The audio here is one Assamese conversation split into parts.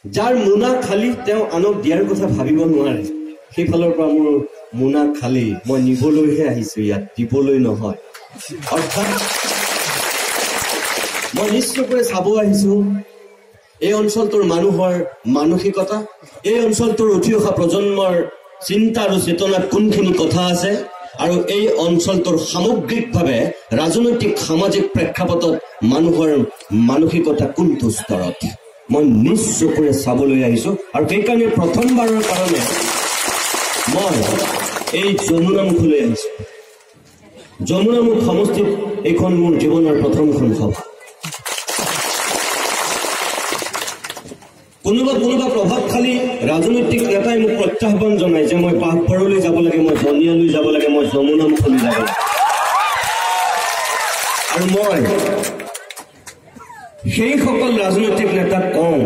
যাৰ মোনা খালী তেওঁ আনক দিয়াৰ কথা ভাবিব নোৱাৰে। সেইফালৰ পৰা মোৰ মোনা খালী, মই নিবলৈহে আহিছো, ইয়াত দিবলৈ নহয়। অৰ্থাৎ মই নিশ্চয়কৈ চাব আহিছো এই অঞ্চলটোৰ মানুহৰ মানসিকতা, এই অঞ্চলটোৰ উঠি অহা প্ৰজন্মৰ চিন্তা আৰু চেতনাত কোনখিনি কথা আছে, আৰু এই অঞ্চলটোৰ সামগ্ৰিকভাৱে ৰাজনৈতিক সামাজিক প্ৰেক্ষাপটত মানুহৰ মানসিকতা কোনটো স্তৰত, মই নিশ্চয়কৈ চাবলৈ আহিছো। আৰু সেইকাৰণে প্ৰথমবাৰৰ কাৰণে মই এই যমুনামুখলৈ আহিছো। যমুনামুখ সমষ্টিত এইখন মোৰ জীৱনৰ প্ৰথমখন সভা। কোনোবা প্ৰভাৱশালী ৰাজনৈতিক নেতাই মোক প্ৰত্যাহ্বান জনায় যে মই পাকঘৰলৈ যাব লাগে, মই বনিয়ালৈ যাব লাগে, মই যমুনামুখলৈ যাব লাগে। আৰু মই সেইসকল ৰাজনৈতিক নেতাক কওঁ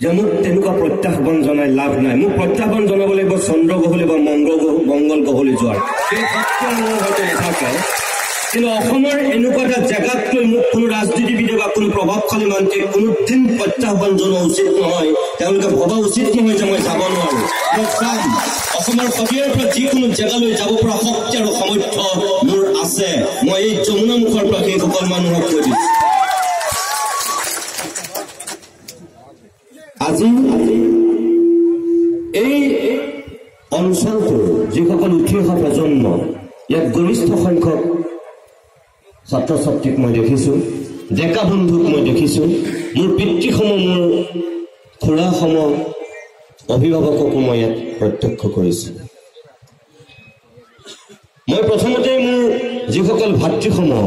যে মোক তেনেকুৱা প্ৰত্যাহ্বান জনাই লাভ নাই। মোক প্ৰত্যাহ্বান জনাব লাগিব চন্দ্ৰ গ্ৰহলৈ বা মংগল গ্ৰহলৈ যোৱাৰ। সেই সত্য মোৰ হয়তো নাথাকে, কিন্তু অসমৰ এনেকুৱা এটা জেগাত লৈ মোক কোনো ৰাজনীতিবিদে বা কোনো প্ৰভাৱশালী মন্ত্ৰীয়ে কোনোদিন প্ৰত্যাহ্বান জনোৱা উচিত নহয়। তেওঁলোকে ভবা উচিত নহয় যে মই যাব নোৱাৰো। মই চাম অসমৰ সদিয়াৰ পৰা যিকোনো জেগালৈ যাব পৰা শক্তি আৰু সামৰ্থ্য মোৰ আছে। মই এই যমুনামুখৰ পৰা সেইসকল মানুহক কৈ দিছো। আজি এই অঞ্চলটোৰ যিসকল উঠি অহা প্ৰজন্ম, ইয়াত গৰিষ্ঠ সংখ্যক ছাত্ৰ ছাত্ৰীক মই দেখিছো, ডেকা বন্ধুক মই দেখিছো, মোৰ পিতৃসমূহ, মোৰ খুৰাসমূহ, অভিভাৱককো মই ইয়াত প্ৰত্যক্ষ কৰিছো। মই প্ৰথমতে মোৰ যিসকল ভাতৃসমূহ,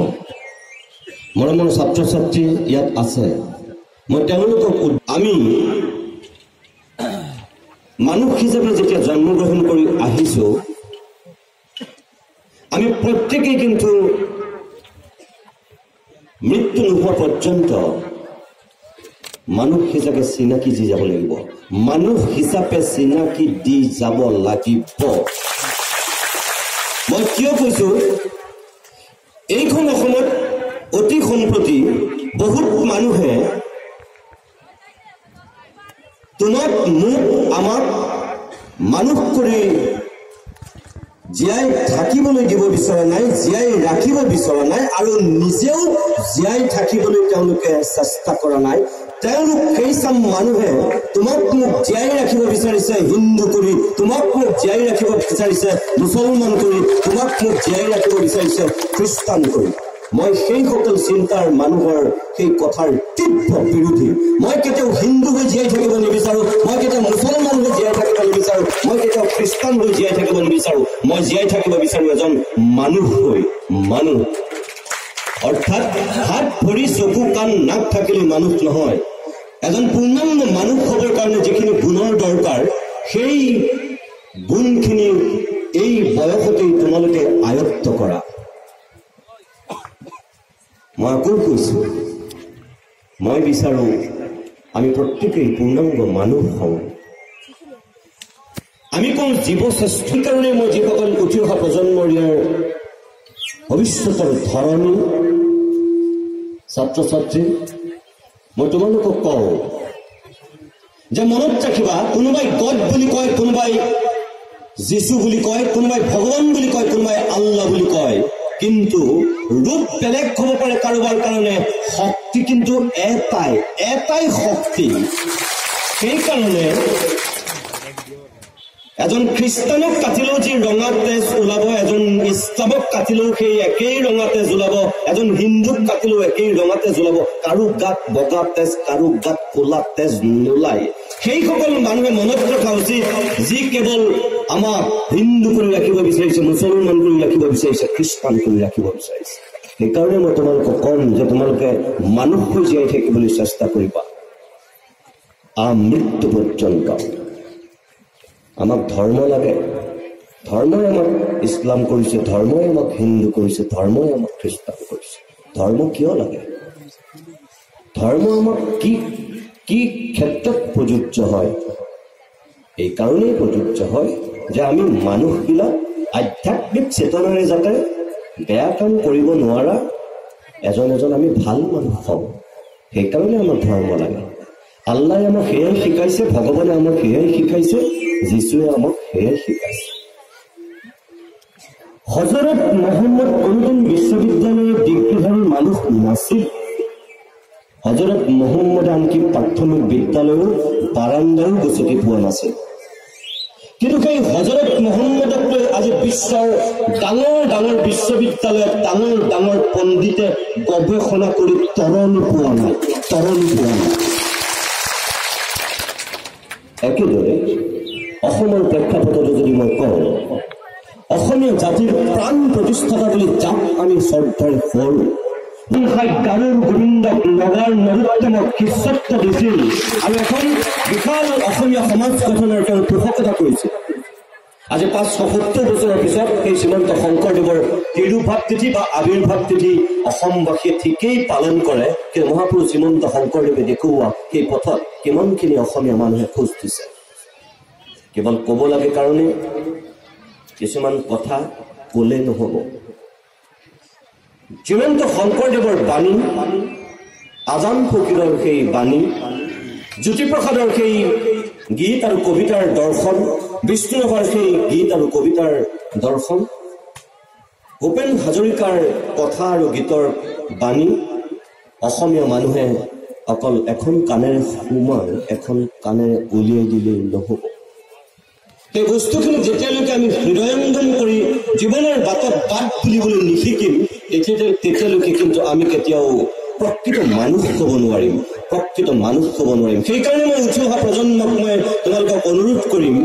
মৰমৰ ছাত্ৰ ছাত্ৰী ইয়াত আছে, মই তেওঁলোকক আমি মানুহ হিচাপে যেতিয়া জন্মগ্ৰহণ কৰি আহিছো, আমি প্ৰত্যেকেই কিন্তু মৃত্যু নোহোৱা পৰ্যন্ত মানুহ হিচাপে চিনাকি দি যাব লাগিব। মানুহ হিচাপে চিনাকি দি যাব লাগিব। মই কিয় কৈছো, এইখন অসমত অতি সম্প্ৰতি বহুত মানুহে তোমাক মোক আমাক মানুহ কৰি জীয়াই থাকিবলৈ দিব বিচৰা নাই, জীয়াই ৰাখিব বিচৰা নাই, আৰু নিজেও জীয়াই থাকিবলৈ তেওঁলোকে চেষ্টা কৰা নাই। তেওঁলোক সেইচাম মানুহে তোমাক মোক জীয়াই ৰাখিব বিচাৰিছে হিন্দু কৰি, তোমাক মোক জীয়াই ৰাখিব বিচাৰিছে মুছলমান কৰি, তোমাক মোক জীয়াই ৰাখিব বিচাৰিছে খ্ৰীষ্টান কৰি। মই সেইসকল চিন্তাৰ মানুহৰ সেই কথাৰ তীব্ৰ বিৰোধী। মই কেতিয়াও হিন্দু হৈ জীয়াই থাকিব নিবিচাৰো, মই কেতিয়াও মুছলমান হৈ জীয়াই থাকিব নিবিচাৰো, মই কেতিয়াও খ্ৰীষ্টান হৈ জীয়াই থাকিব নিবিচাৰো। মই জীয়াই থাকিব বিচাৰো এজন মানুহ হৈ। মানুহ অৰ্থাৎ হাত ভৰি চকু কাণ নাক থাকিলে মানুহ নহয়। এজন পূৰ্ণাংগ মানুহ হ'বৰ কাৰণে যিখিনি গুণৰ দৰকাৰ, সেই গুণখিনি এই বয়সতেই তোমালোকে আয়ত্ত কৰা। মই আকৌ কৈছো, মই বিচাৰো আমি প্ৰত্যেকেই পূৰ্ণাংগ মানুহ হওঁ। আমি কওঁ জীৱশ্ৰেষ্ঠ কাৰণে মই যিসকল উঠি অহা প্ৰজন্মৰ ইয়াৰ ভৱিষ্যতৰ ধৰণী ছাত্ৰ ছাত্ৰী, মই তোমালোকক কওঁ যে মনত ৰাখিবা, কোনোবাই গড বুলি কয়, কোনোবাই যীশু বুলি কয়, কোনোবাই ভগৱান বুলি কয়, কোনোবাই আল্লাহ বুলি কয়, কিন্তু ৰূপ বেলেগ হ'ব পাৰে কাৰোবাৰ কাৰণে, শক্তি কিন্তু এটাই শক্তি। সেইকাৰণে এজন খ্ৰীষ্টানক কাটিলেও যি ৰঙা তেজ ওলাব, এজন ইছলামক কাটিলেও সেই একেই ৰঙা তেজ ওলাব, এজন হিন্দুক কাটিলেও একেই ৰঙা তেজ ওলাব। কাৰো গাত বগা তেজ, কাৰো গাত ক'লা তেজ নোলায়। সেইসকল মানুহে মনত ৰখা উচিত, যি কেৱল আমাক হিন্দু কৰি ৰাখিব বিচাৰিছে, মুছলমান কৰি ৰাখিব বিচাৰিছে, খ্ৰীষ্টান কৰি ৰাখিব বিচাৰিছে। সেইকাৰণে মই তোমালোকক কম যে তোমালোকে মানুহ হৈ জীয়াই থাকিবলৈ চেষ্টা কৰিবা মৃত্যু পৰ্যন্ত। আমাক ধৰ্ম লাগে, ধৰ্মই আমাক ইছলাম কৰিছে, ধৰ্মই আমাক হিন্দু কৰিছে, ধৰ্মই আমাক খ্ৰীষ্টান কৰিছে। ধৰ্ম কিয় লাগে? ধৰ্ম আমাক কি ক্ষেত্ৰত প্ৰযোজ্য হয়? এই কাৰণেই প্ৰযোজ্য হয় যে আমি মানুহবিলাক আধ্যাত্মিক চেতনাৰে যাতে বেয়া কাম কৰিব নোৱাৰা এজন আমি ভাল মানুহ হওঁ। সেইকাৰণে আমাক ধৰ্ম লাগে। আল্লাহে আমাক সেয়াই শিকাইছে, ভগৱানে আমাক সেয়াই শিকাইছে, যীশুৱে আমাক সেয়াই শিকাইছে। হজৰত মহম্মদ কোনোদিন বিশ্ববিদ্যালয়ৰ ডিগ্ৰীধাৰী মানুহ নাছিল। হজৰত মহম্মদে আনকি প্ৰাথমিক বিদ্যালয়ৰ বাৰান্দাও গচকি পোৱা নাছিল। কিন্তু সেই হজৰত মহম্মদক লৈ আজি বিশ্বৰ ডাঙৰ ডাঙৰ বিশ্ববিদ্যালয়ত ডাঙৰ ডাঙৰ পণ্ডিতে গৱেষণা কৰি তৰণি পোৱা নাই। একেদৰে অসমৰ প্ৰেক্ষাপটতো যদি মই কওঁ, অসমীয়া জাতিৰ প্ৰাণ প্ৰতিষ্ঠাতা বুলি যাক আমি শ্ৰদ্ধাৰে কৰোঁ, গাৰুৰ গোবিন্দক নগাৰ নৰোত্তমক শিষ্যত্ব দিছিল আৰু এখন বিশাল অসমীয়া সমাজ গঠনৰ তেওঁ পোষকতা কৰিছিল। আজি 570 বছৰৰ পিছত সেই শ্ৰীমন্ত শংকৰদেৱৰ তিৰুভাৱ তিথি বা আৱিৰ্ভাৱ তিথি অসমবাসীয়ে ঠিকেই পালন কৰে, কিন্তু মহাপুৰুষ শ্ৰীমন্ত শংকৰদেৱে দেখুওৱা সেই পথত কিমানখিনি অসমীয়া মানুহে খোজ দিছে। কেৱল ক'ব লাগে কাৰণে কিছুমান কথা ক'লে নহ'ব। শ্ৰীমন্ত শংকৰদেৱৰ বাণী, আজান ফকীৰৰ সেই বাণী, জ্যোতিপ্ৰসাদৰ সেই গীত আৰু কবিতাৰ দৰ্শন, বিষ্ণুৰাভাৰ সেই গীত আৰু কবিতাৰ দৰ্শন, ভূপেন হাজৰিকাৰ কথা আৰু গীতৰ বাণী অসমীয়া মানুহে অকল এখন কাণেৰে সোমাই এখন কাণেৰে উলিয়াই দিলেই নহ'ব। সেই বস্তুখিনি যেতিয়ালৈকে আমি হৃদয়ংগম কৰি জীৱনৰ বাটত বাট বুলিবলৈ নিশিকিম, তেতিয়ালৈকে কিন্তু আমি কেতিয়াও প্ৰকৃত মানুহ হ'ব নোৱাৰিম। সেইকাৰণে মই উঠি অহা প্ৰজন্মক মই তোমালোকক অনুৰোধ কৰিম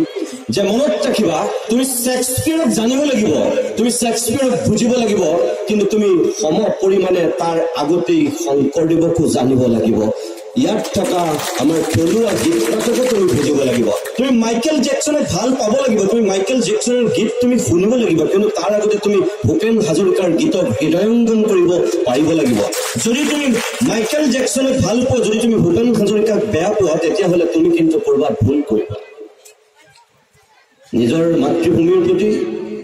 যে মনত ৰাখিবা, তুমি শ্বেক্সপিয়াৰক জানিব লাগিব, তুমি শ্বেক্সপিয়াৰক বুজিব লাগিব, কিন্তু তুমি সম পৰিমাণে তাৰ আগতেই শংকৰদেৱকো জানিব লাগিব। ইয়াত থকা আমাৰ থলুৱা গীত নাটকো তুমি বুজিব লাগিব। তুমি মাইকেল জেকচনক ভাল পাব লাগিব, তুমি মাইকেল জেকচনৰ গীত তুমি শুনিব লাগিব, কিন্তু তাৰ আগতে তুমি ভূপেন হাজৰিকাৰ গীতক হৃদয়ংগম কৰিব পাৰিব লাগিব। যদি তুমি মাইকেল জেকচনক ভাল পোৱা, যদি তুমি ভূপেন হাজৰিকাক বেয়া পোৱা, তেতিয়াহ'লে তুমি কিন্তু কৰবাত ভুল কৰিবা। নিজৰ মাতৃভূমিৰ প্ৰতি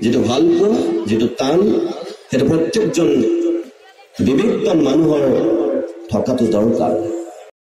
যিটো ভাল পোৱা, যিটো টান, সেইটো প্ৰত্যেকজন বিবেকবান মানুহৰ থকাটো দৰকাৰ।